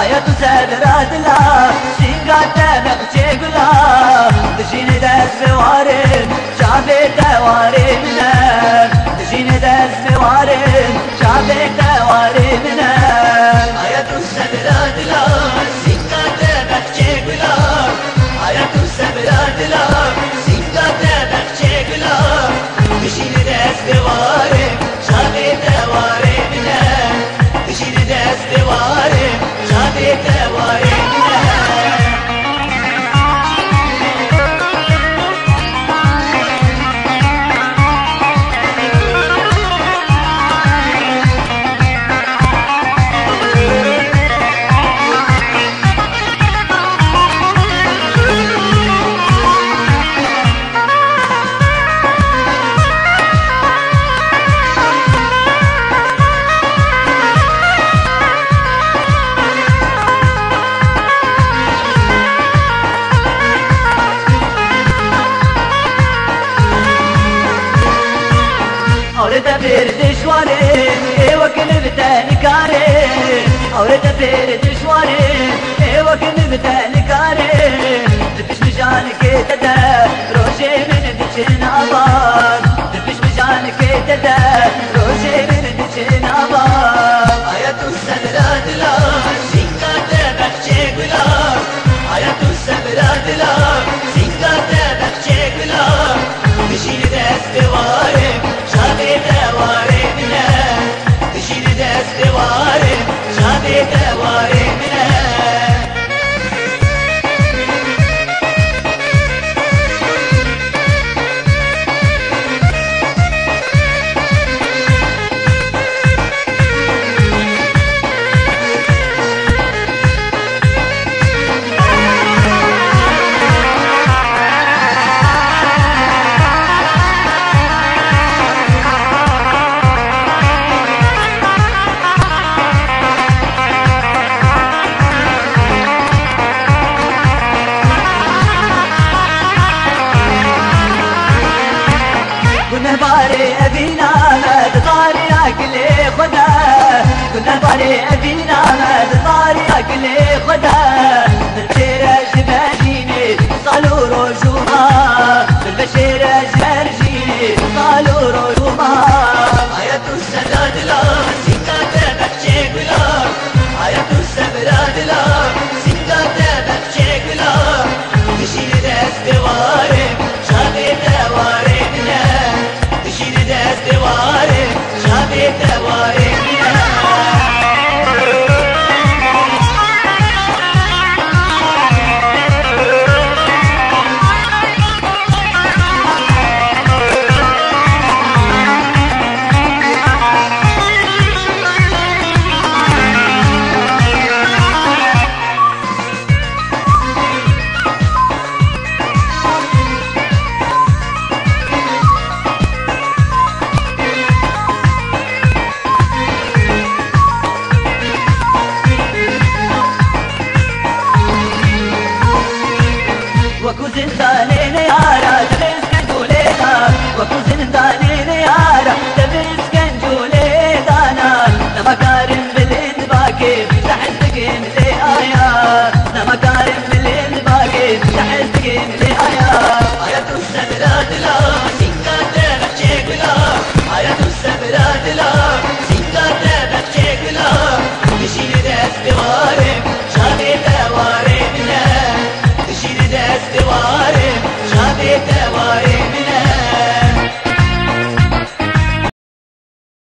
آية سادرات لا سينغات نقشي قلا دشين داس بوارن شافي تواري منان دشين داس بوارن شافي تواري منان آية سادرات لا سينغات نقشي قلا آية سادرات لا سينغات نقشي قلا دشين داس بوارن شافي تواري منان دشين داس بوارن شافي تواري منان أورد بير دشواري وكن بتاني كاري أورد بير دشواري وكن بتاني كاري دبش مجانك تدا روشي من دشين أبار دبش مجانك تدا روشي من دشين أبار آية السبرات لا سينغات بخشي قلا آية السبرات لا سينغات بخشي قلا دشين دست دواري شافي تواري منان دشين دست دواري شافي تواري منان كنا باري أبينا ما تطاري أكلي خدا كنا باري أبينا ما تطاري أكلي خدا بالبشير جباليني صالوا رجوما بالبشير جباليني صالوا رجوما آية السداد لا سيكات بخشي قلا آية السبراد لا